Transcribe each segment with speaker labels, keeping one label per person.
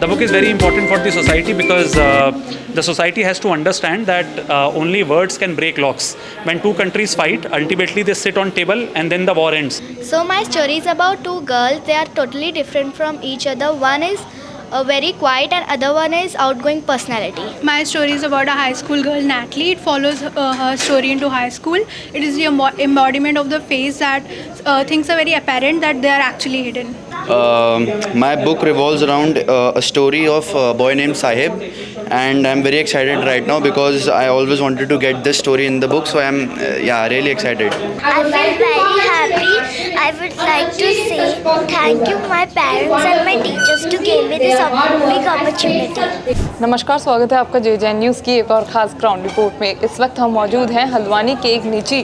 Speaker 1: The book is very important for the society because the society has to understand that only words can break locks. When two countries fight, ultimately they sit on table and then the war ends.
Speaker 2: So my story is about two girls. They are totally different from each other. One is very quiet and other one is outgoing personality.
Speaker 3: My story is about a high school girl, Natalie. It follows her story into high school. It is the embodiment of the phase that things are very apparent that they are actually hidden.
Speaker 4: My book revolves around a story of a boy named Sahib, and I'm very excited right now because I always wanted to get this story in the book, so I'm really excited.
Speaker 5: I feel very happy. I would like to say thank you my parents and my teachers to give me this big opportunity.
Speaker 6: नमस्कार, स्वागत है आपका जे news की एक और ख़ास ground report में। इस वक्त हम मौजूद हैं हल्द्वानी के एक निजी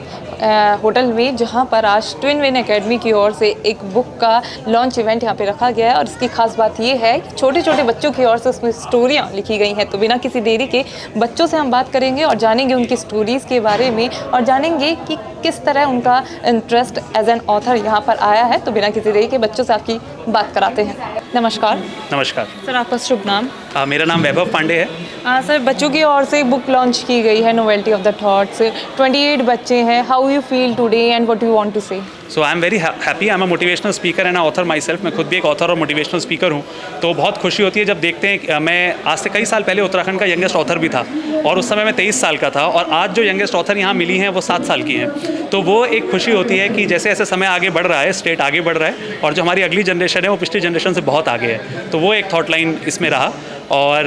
Speaker 6: होटल में, जहां पर आज ट्विन विन एकेडमी की ओर से एक बुक का लॉन्च इवेंट यहां पे रखा गया है। और इसकी खास बात ये है कि छोटे छोटे बच्चों की ओर से उसमें स्टोरियां लिखी गई हैं। तो बिना किसी देरी के बच्चों से हम बात करेंगे और जानेंगे उनकी स्टोरीज़ के बारे में और जानेंगे कि किस तरह उनका इंटरेस्ट एज एन ऑथर यहाँ पर आया है। तो बिना किसी देरी के बच्चों से आपकी बात कराते हैं। नमस्कार।
Speaker 1: नमस्कार
Speaker 6: सर, आपका शुभ नाम?
Speaker 1: मेरा नाम वैभव पांडे है।
Speaker 6: सर, बच्चों की ओर से बुक लॉन्च की गई है, नोवेल्टी ऑफ द थॉट्स। 28 बच्चे हैं। How you feel today and what you want to से?
Speaker 1: सो I am very happy. I am a motivational speaker and author my self. मैं खुद भी एक ऑथर और मोटिवेशनल स्पीकर हूँ। तो बहुत खुशी होती है जब देखते हैं। मैं आज से कई साल पहले उत्तराखंड का यंगेस्ट ऑथर भी था और उस समय मैं 23 साल का था, और आज जो यंगेस्ट ऑथर यहाँ मिली हैं वो 7 साल की हैं। तो वो एक खुशी होती है कि जैसे जैसे समय आगे बढ़ रहा है, स्टेट आगे बढ़ रहा है, और जो हमारी अगली जनरेशन है वो पिछली जनरेशन से बहुत आगे है। तो वो एक थॉट लाइन इसमें रहा। और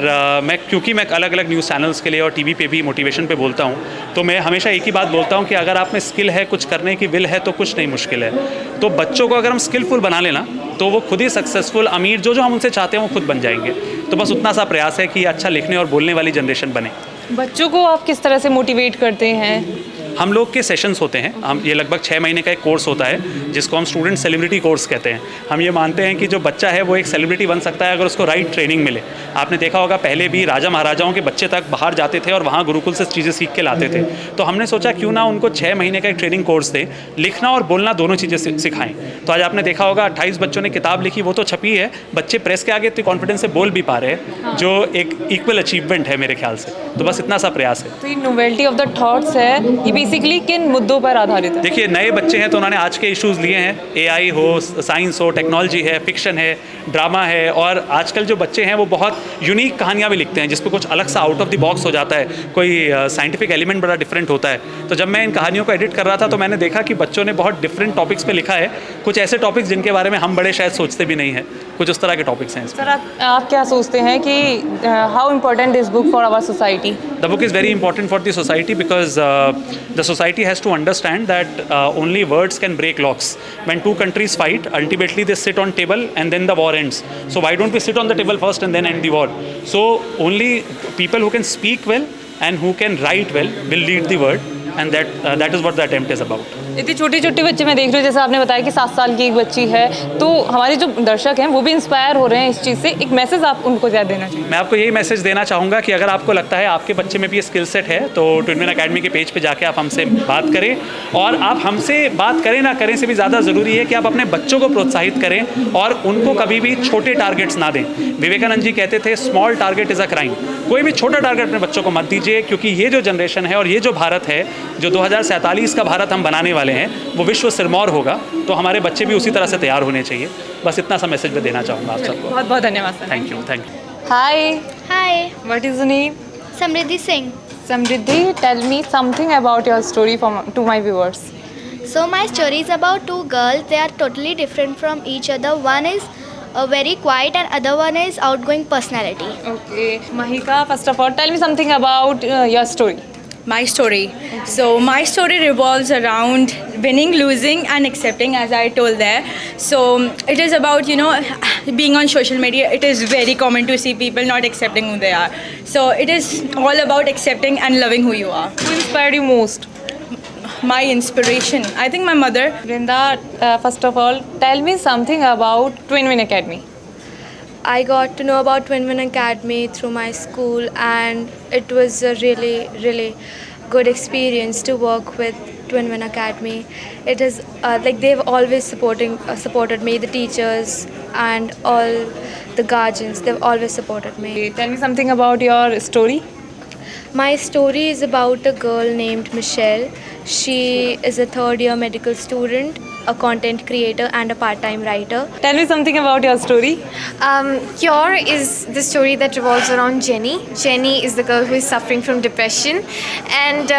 Speaker 1: क्योंकि मैं अलग अलग न्यूज़ चैनल्स के लिए और टीवी पे भी मोटिवेशन पे बोलता हूँ, तो मैं हमेशा एक ही बात बोलता हूँ कि अगर आप में स्किल है, कुछ करने की विल है, तो कुछ नहीं मुश्किल है। तो बच्चों को अगर हम स्किलफुल बना लेना तो वो खुद ही सक्सेसफुल, अमीर, जो हम उनसे चाहते हैं वो खुद बन जाएंगे। तो बस उतना सा प्रयास है कि अच्छा लिखने और बोलने वाली जनरेशन बने।
Speaker 6: बच्चों को आप किस तरह से मोटिवेट करते हैं?
Speaker 1: हम लोग के सेशंस होते हैं। ये लगभग 6 महीने का एक कोर्स होता है जिसको हम स्टूडेंट सेलिब्रिटी कोर्स कहते हैं। हम ये मानते हैं कि जो बच्चा है वो एक सेलिब्रिटी बन सकता है अगर उसको राइट ट्रेनिंग मिले। आपने देखा होगा पहले भी राजा महाराजाओं के बच्चे तक बाहर जाते थे और वहाँ गुरुकुल से चीज़ें सीख के लाते थे। तो हमने सोचा क्यों ना उनको 6 महीने का एक ट्रेनिंग कोर्स दे, लिखना और बोलना दोनों चीज़ें सिखाएं। तो आज आपने देखा होगा 28 बच्चों ने किताब लिखी, वो तो छपी है। बच्चे प्रेस के आगे इतने कॉन्फिडेंस से बोल भी पा रहे हैं, जो एक इक्वल अचीवमेंट है मेरे ख्याल से। तो बस इतना सा प्रयास है।
Speaker 6: तो ये नोवेल्टी ऑफ द थॉट्स है, ये बेसिकली किन मुद्दों पर आधारित है?
Speaker 1: देखिए, नए बच्चे हैं तो उन्होंने आज के इश्यूज़ लिए हैं। AI हो, साइंस हो, टेक्नोलॉजी है, फिक्शन है, ड्रामा है, और आजकल जो बच्चे हैं वो बहुत यूनिक कहानियाँ भी लिखते हैं जिस पर कुछ अलग सा आउट ऑफ द बॉक्स हो जाता है, कोई साइंटिफिक एलिमेंट बड़ा डिफरेंट होता है। तो जब मैं इन कहानियों को एडिट कर रहा था तो मैंने देखा कि बच्चों ने बहुत डिफरेंट टॉपिक्स पे लिखा है। कुछ ऐसे टॉपिक्स जिनके बारे में हम बड़े शायद सोचते भी नहीं हैं, कुछ उस तरह के टॉपिक्स हैं।
Speaker 6: सर, आप क्या सोचते हैं कि how important is book for our society?
Speaker 1: The book is very important for the society because the society has to understand that only words can break locks. When two countries fight, ultimately they sit on table and then the war ends. So why don't we sit on the table first and then end the war? So only people who can speak well and who can write well will lead the world, and that is what the attempt is about.
Speaker 6: इतने छोटे छोटे बच्चे मैं देख रही हूँ, जैसे आपने बताया कि 7 साल की एक बच्ची है, तो हमारे जो दर्शक हैं वो भी इंस्पायर हो रहे हैं इस चीज़ से। एक मैसेज आप उनको क्या देना चाहिए?
Speaker 1: मैं आपको यही मैसेज देना चाहूँगा कि अगर आपको लगता है आपके बच्चे में भी ये स्किल सेट है तो ट्विन विन एकेडमी के पेज पे जाके आप हमसे बात करें। और आप हमसे बात करें ना करें से भी ज़्यादा ज़रूरी है कि आप अपने बच्चों को प्रोत्साहित करें और उनको कभी भी छोटे टारगेट्स ना दें। विवेकानंद जी कहते थे small target is a crime. कोई भी छोटा टारगेट अपने बच्चों को मत दीजिए, क्योंकि ये जो जनरेशन है और ये जो भारत है, जो 2047 का भारत हम बनाने वाले हैं, वो विश्व सिरमौर होगा। तो हमारे बच्चे भी उसी तरह से तैयार होने चाहिए। बस इतना सा मैसेज मैं देना चाहूँगा आप सबको।
Speaker 6: बहुत बहुत धन्यवाद sir.
Speaker 1: Thank you.
Speaker 6: Hi,
Speaker 2: Hi,
Speaker 6: what is the name?
Speaker 2: Samriddhi Singh.
Speaker 6: Samriddhi, tell me something about your story to my viewers.
Speaker 2: So my story is about two girls. They are totally different from each other. One is very quiet and other one is outgoing personality.
Speaker 6: Okay, Mahika, first of all, tell me something about your story.
Speaker 7: My story. So my story revolves around winning, losing and accepting, as I told there. So it is about, being on social media. It is very common to see people not accepting who they are. So it is all about accepting and loving who you are.
Speaker 6: Who inspired you most?
Speaker 7: My inspiration, I think my mother.
Speaker 6: Brinda, first of all, tell me something about Twin Win Academy.
Speaker 8: I got to know about Twin Win Academy through my school, and it was a really, really good experience to work with Twin Win Academy. It is like they've always supported me, the teachers and all the guardians. They've always supported me.
Speaker 6: Okay, tell me something about your story.
Speaker 8: My story is about a girl named Michelle. She is a third year medical student, a content creator, and a part time writer.
Speaker 6: Tell me something about your story.
Speaker 9: Cure is the story that revolves around Jenny. Jenny is the girl who is suffering from depression, and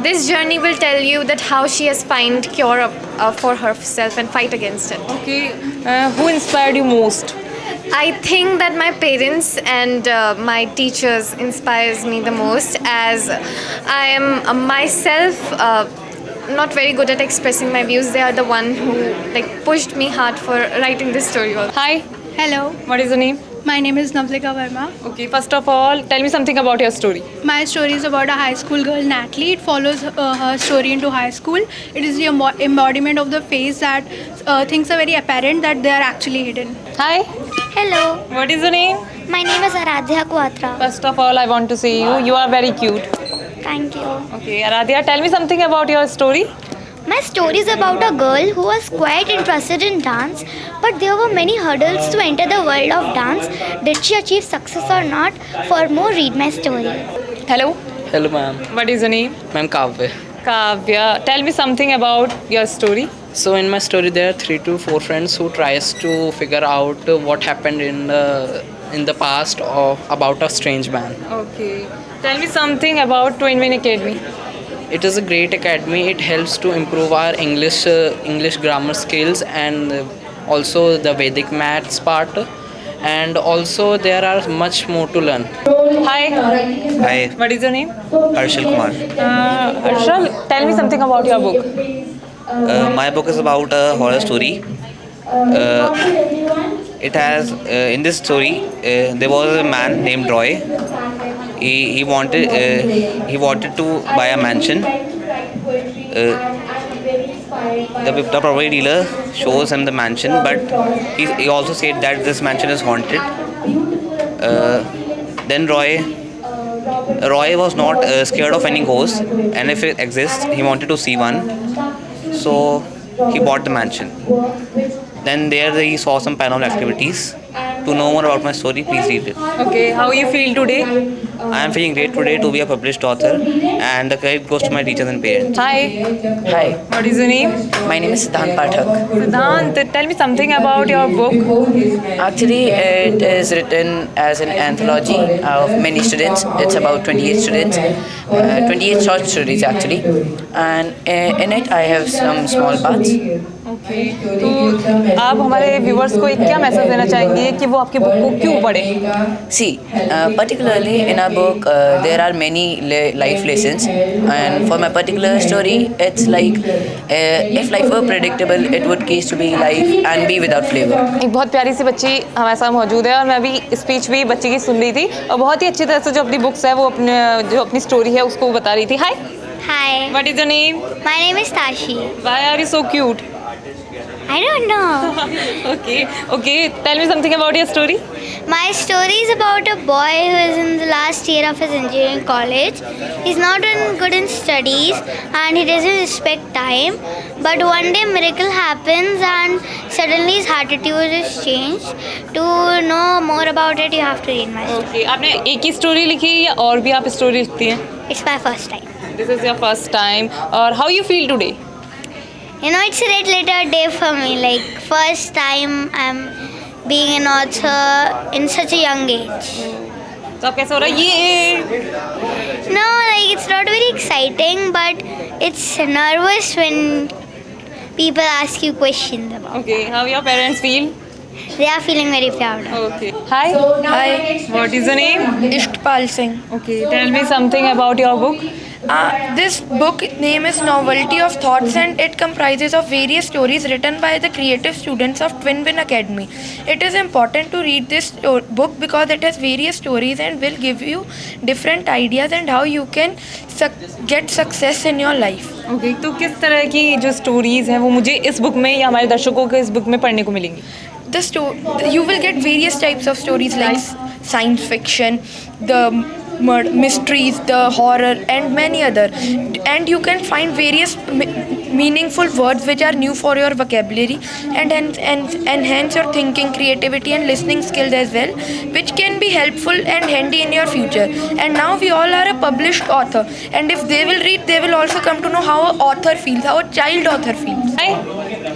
Speaker 9: this journey will tell you that how she has find cure for herself and fight against it.
Speaker 6: Okay, who inspired you most?
Speaker 9: I think that my parents and my teachers inspires me the most, as I am myself not very good at expressing my views. They are the one who like pushed me hard for writing this story also.
Speaker 6: Hi,
Speaker 3: Hello,
Speaker 6: what is your name?
Speaker 3: my name is Navlika Verma.
Speaker 6: Okay, first of all, tell me something about your story.
Speaker 3: My story is about a high school girl, Natalie. It follows her story into high school. It is the embodiment of the phase that things are very apparent that they are actually hidden.
Speaker 6: Hi,
Speaker 5: Hello,
Speaker 6: what is your name?
Speaker 5: my name is Aradhya Quatra.
Speaker 6: First of all, I want to say you are very cute.
Speaker 5: Thank you.
Speaker 6: Okay, Aradhya, tell me something about your story.
Speaker 2: My story is about a girl who was quite interested in dance, but there were many hurdles to enter the world of dance. Did she achieve success or not? For more, read my story.
Speaker 6: Hello,
Speaker 10: Hello ma'am,
Speaker 6: what is your name?
Speaker 10: I'm Kavya.
Speaker 6: Kavya, tell me something about your story.
Speaker 10: So in my story there are 3 to 4 friends who tries to figure out what happened in the past about a strange man.
Speaker 6: Okay, tell me something about Twin Win Academy.
Speaker 10: It is a great academy. It helps to improve our English grammar skills and also the Vedic maths part. And also there are much more to learn.
Speaker 6: Hi,
Speaker 11: Hi,
Speaker 6: what is your name?
Speaker 11: Arshil Kumar.
Speaker 6: Arshal, tell me something about your book.
Speaker 11: My book is about a horror story. It has in this story there was a man named Roy. He wanted to buy a mansion. The property dealer shows him the mansion, but he also said that this mansion is haunted. Then Roy was not scared of any ghost, and if it exists, he wanted to see one. So he bought the mansion. Then there he saw some paranormal activities. To know more about my story, please read it.
Speaker 6: Okay, how you feel today?
Speaker 11: I am feeling great today to be a published author, and the credit goes to my teachers and parents.
Speaker 6: Hi,
Speaker 12: Hi,
Speaker 6: what is your name?
Speaker 12: my name is Siddhant Pathak.
Speaker 6: Siddhant, tell me something about your book.
Speaker 12: Actually, it is written as an anthology of many students. It's about 28 students, 28 short stories actually. And in it, I have some small parts.
Speaker 6: Okay, तो आप हमारे viewers को एक क्या message देना चाहेंगे कि वो आपकी बुक को क्यों पढ़ें?
Speaker 12: See, particularly in our book, there are many life lessons, and for my particular story, it's like if life were predictable, it would cease to be life and be without flavor.
Speaker 6: एक बहुत प्यारी सी बच्ची हमारे साथ मौजूद है और मैं अभी स्पीच भी बच्ची की सुन रही थी और बहुत ही अच्छी तरह से जो अपनी बुक्स है वो अपनी स्टोरी है उसको बता रही थी. Hi,
Speaker 2: Hi,
Speaker 6: what is your name?
Speaker 2: my name is Tashi.
Speaker 6: Why are you so cute?
Speaker 2: I don't know.
Speaker 6: Okay, tell me something about your story.
Speaker 2: My story is about a boy who is in the last year of his engineering college. He's not good in studies and he doesn't respect time. But one day miracle happens and suddenly his attitude is changed. To know more about it, you have to read my story.
Speaker 6: Okay, आपने एक ही story लिखी या और भी आप story लिखती हैं?
Speaker 2: It's my first time.
Speaker 6: This is your first time और how you feel today?
Speaker 2: You know, it's a red letter day for me. Like, first time I'm being an author in such a young age.
Speaker 6: तो आप कैसा हो रहा है ये?
Speaker 2: No, like, it's not very exciting, but it's nervous when people ask you questions about.
Speaker 6: Okay, how your parents feel?
Speaker 2: They are feeling very proud.
Speaker 6: Okay. Hi.
Speaker 8: Hi,
Speaker 6: What is your name?
Speaker 8: Ishtpal Singh.
Speaker 6: Okay, tell me something about your book.
Speaker 8: This book name is Novelty of Thoughts, and it comprises of various stories written by the creative students of Twin Win Academy. It is important to read this book because it has various stories and will give you different ideas and how you can get success in your life.
Speaker 6: Okay, तो किस तरह की जो stories हैं वो मुझे इस book में या हमारे दर्शकों को इस बुक में पढ़ने को मिलेंगी?
Speaker 8: You will get various types of stories like science fiction, the mysteries, the horror, and many other. And you can find various meaningful words which are new for your vocabulary and enhance your thinking, creativity and listening skills as well, which can be helpful and handy in your future. And now we all are a published author, and if they will read, they will also come to know how an author feels, how a child author feels.
Speaker 6: Hi.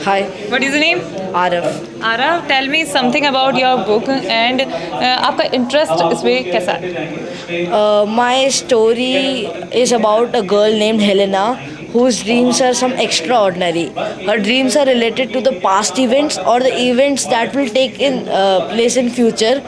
Speaker 12: Hi,
Speaker 6: What is your name?
Speaker 12: Araf.
Speaker 6: Arav, tell me something about your book and आपका interest इसमें कैसा है?
Speaker 13: My story is about a girl named Helena whose dreams are some extraordinary. Her dreams are related to the past events or the events that will take in place in future.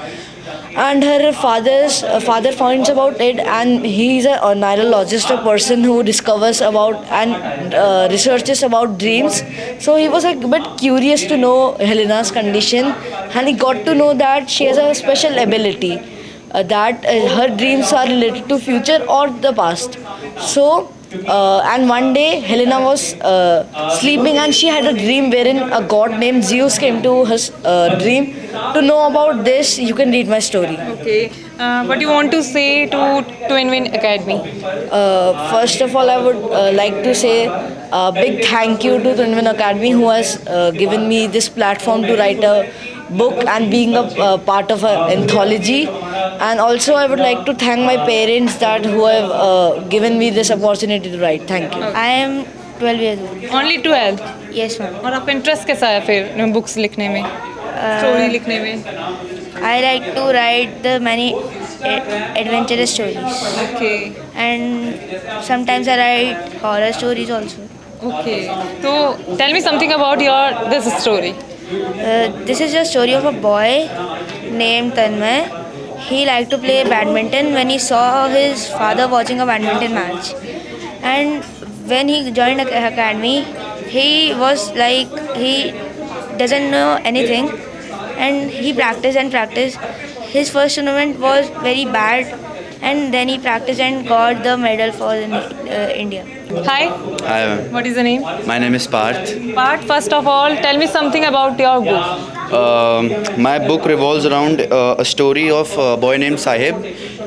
Speaker 13: And her father finds about it, and he is a neurologist, a person who discovers about and researches about dreams. So he was a bit curious to know Helena's condition, and he got to know that she has a special ability, that her dreams are related to future or the past. So and one day Helena was sleeping, and she had a dream wherein a god named Zeus came to her dream. To know about this, you can read my story.
Speaker 6: Okay. What do you want to say to Twin Win Academy?
Speaker 13: First of all, I would like to say a big thank you to Twin Win Academy, who has given me this platform to write a book and being a part of an anthology. And also I would like to thank my parents that who have given me this opportunity to write. Thank you.
Speaker 3: I am 12 years old.
Speaker 6: Only 12.
Speaker 3: Yes, ma'am.
Speaker 6: और आपका interest कैसा है फिर books लिखने में, story लिखने में?
Speaker 3: I like to write the many adventurous stories.
Speaker 6: Okay.
Speaker 3: And sometimes I write horror stories also.
Speaker 6: Okay. So tell me something about your this story.
Speaker 3: This is a story of a boy named Tanmay. He liked to play badminton when he saw his father watching a badminton match. And when he joined the academy, he was like, he doesn't know anything. And he practiced and practiced. His first tournament was very bad. And then he practiced and got the medal for India.
Speaker 6: Hi.
Speaker 4: Hi,
Speaker 6: What is your name?
Speaker 4: my name is Parth.
Speaker 6: Part, first of all, tell me something about your book.
Speaker 4: My book revolves around a story of a boy named Sahib,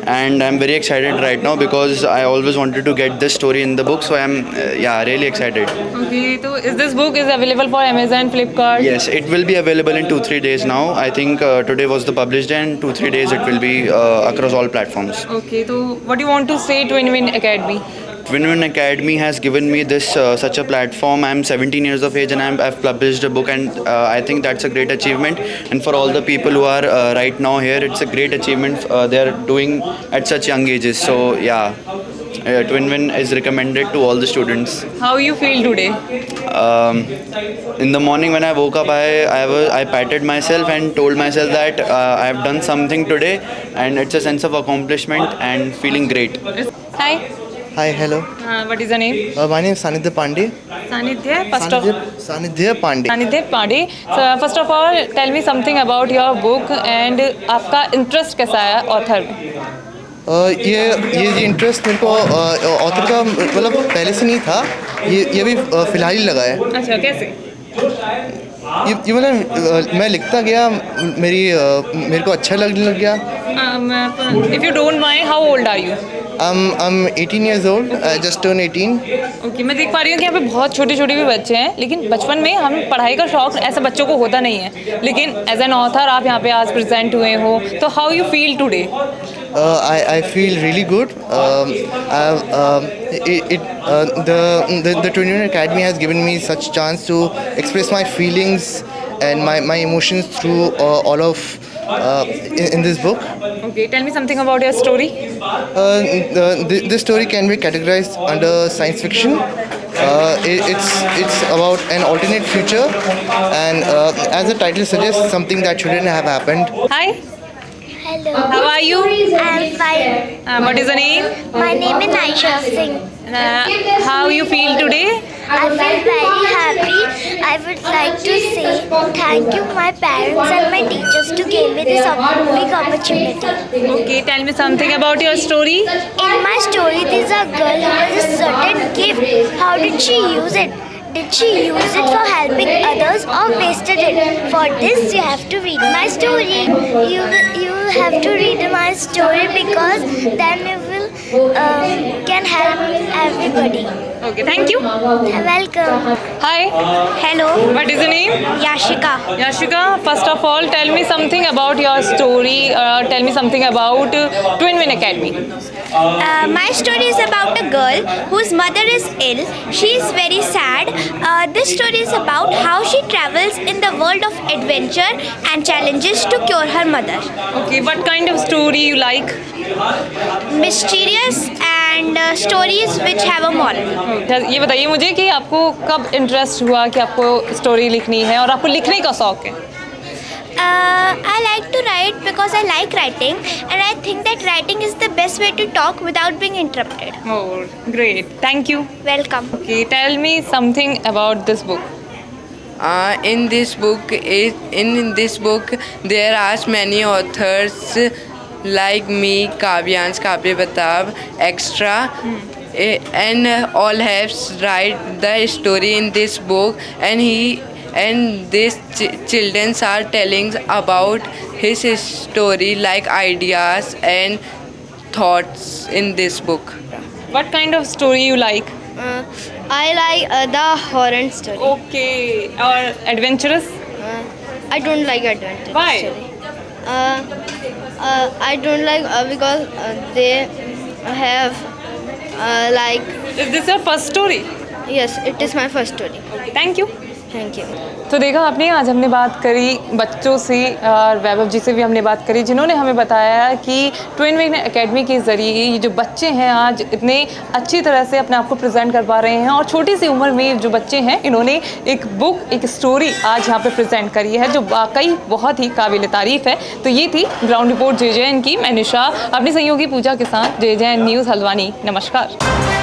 Speaker 4: and I'm very excited right now because I always wanted to get this story in the book, so I'm really excited.
Speaker 6: Okay, so is this book is available for Amazon, Flipkart?
Speaker 4: Yes, it will be available in 2-3 days now. I think today was the published day, and 2-3 days it will be across all platforms.
Speaker 6: Okay, so what do you want to say to Twin Win Academy?
Speaker 4: Twin Win Academy has given me this such a platform. I'm 17 years of age and I've published a book, and I think that's a great achievement. And for all the people who are right now here, it's a great achievement they are doing at such young ages. So yeah, Twin Win is recommended to all the students.
Speaker 6: How you feel today?
Speaker 4: In the morning when I woke up, I patted myself and told myself that I have done something today, and it's a sense of accomplishment and feeling great.
Speaker 6: Hi.
Speaker 14: Hi, hello.
Speaker 6: What is your name?
Speaker 14: My name is Sanidhya Pandey.
Speaker 6: Sanidhya.
Speaker 14: Sanidhya Pandey.
Speaker 6: Sanidhya Pandey. So first of all, tell me something about your book and आपका interest कैसा है author में?
Speaker 14: ये interest मेरे को author का मतलब पहले से नहीं था, ये भी फिलहाल ही लगा है।
Speaker 6: अच्छा, कैसे?
Speaker 14: ये मतलब मैं लिखता गया, मेरे को अच्छा लगने लग गया।
Speaker 6: If you don't mind, how old are you?
Speaker 14: I'm 18 years old. I just turned 18.
Speaker 6: Okay, मैं देख पा रही हूँ कि यहाँ पे बहुत छोटे छोटे भी बच्चे हैं, लेकिन बचपन में हम पढ़ाई का शौक ऐसे बच्चों को होता नहीं है, लेकिन एज एन ऑथर आप यहाँ पे आज प्रेजेंट हुए हो, तो how you feel today?
Speaker 14: I feel really good. The Twin Win Academy has given me such chance to express my feelings and my emotions through all of in this book.
Speaker 6: Okay, tell me something about your story.
Speaker 14: This story can be categorized under science fiction. It's about an alternate future, and as the title suggests, something that shouldn't have happened.
Speaker 6: Hi.
Speaker 5: Hello.
Speaker 6: How are you?
Speaker 5: I'm fine.
Speaker 6: What is your name?
Speaker 5: My name is Naisha Singh.
Speaker 6: How you feel today?
Speaker 5: I feel very happy. I would like to say thank you my parents and my teachers to give me this big opportunity.
Speaker 6: Okay, tell me something about your story.
Speaker 5: In my story, there is a girl who has a certain gift. How did she use it? Did she use it for helping others or wasted it? For this, you have to read my story. You have to read my story because then you will can help everybody.
Speaker 6: Okay, thank you.
Speaker 5: Welcome.
Speaker 6: Hi.
Speaker 5: Hello.
Speaker 6: What is your name?
Speaker 5: Yashika.
Speaker 6: Yashika, first of all, tell me something about your story. Tell me something about Twin Win Academy.
Speaker 5: My story is about a girl whose mother is ill. She is very sad. This story is about how she travels in the world of adventure and challenges to cure her mother.
Speaker 6: Okay, what kind of story you like?
Speaker 5: Mysterious and stories which have a moral.
Speaker 6: ये बताइए मुझे कि आपको कब interest हुआ कि आपको story लिखनी है और आपको लिखने का शौक है?
Speaker 5: I like to write because I like writing, and I think that writing is the best way to talk without being interrupted.
Speaker 6: Oh, great. Thank you.
Speaker 5: Welcome.
Speaker 6: Okay, tell me something about this book.
Speaker 15: In this book, there are many authors like me, Kavyans, Kavya Batab, extra, and all have write the story in this book, and these children are telling about his story, like ideas and thoughts in this book.
Speaker 6: What kind of story you like?
Speaker 3: I like the horror story.
Speaker 6: Okay, or adventurous?
Speaker 3: I don't like adventure.
Speaker 6: Why?
Speaker 3: Story. I don't like because they have like.
Speaker 6: Is this your first story?
Speaker 3: Yes, it is my first story.
Speaker 6: Thank you.
Speaker 3: Thank you.
Speaker 6: तो देखा आपने, आज हमने बात करी बच्चों से और वैभव जी से भी हमने बात करी, जिन्होंने हमें बताया कि ट्विन विन एकेडमी के ज़रिए ये जो बच्चे हैं आज इतने अच्छी तरह से अपने आप को प्रेजेंट कर पा रहे हैं और छोटी सी उम्र में जो बच्चे हैं इन्होंने एक बुक, एक स्टोरी आज यहाँ पे प्रेजेंट करी है जो वाकई बहुत ही काबिल तारीफ़ है। तो ये थी ग्राउंड रिपोर्ट JJN की। मैं निशा अपनी सहयोगी पूजा के साथ JJN न्यूज़ हल्द्वानी। नमस्कार।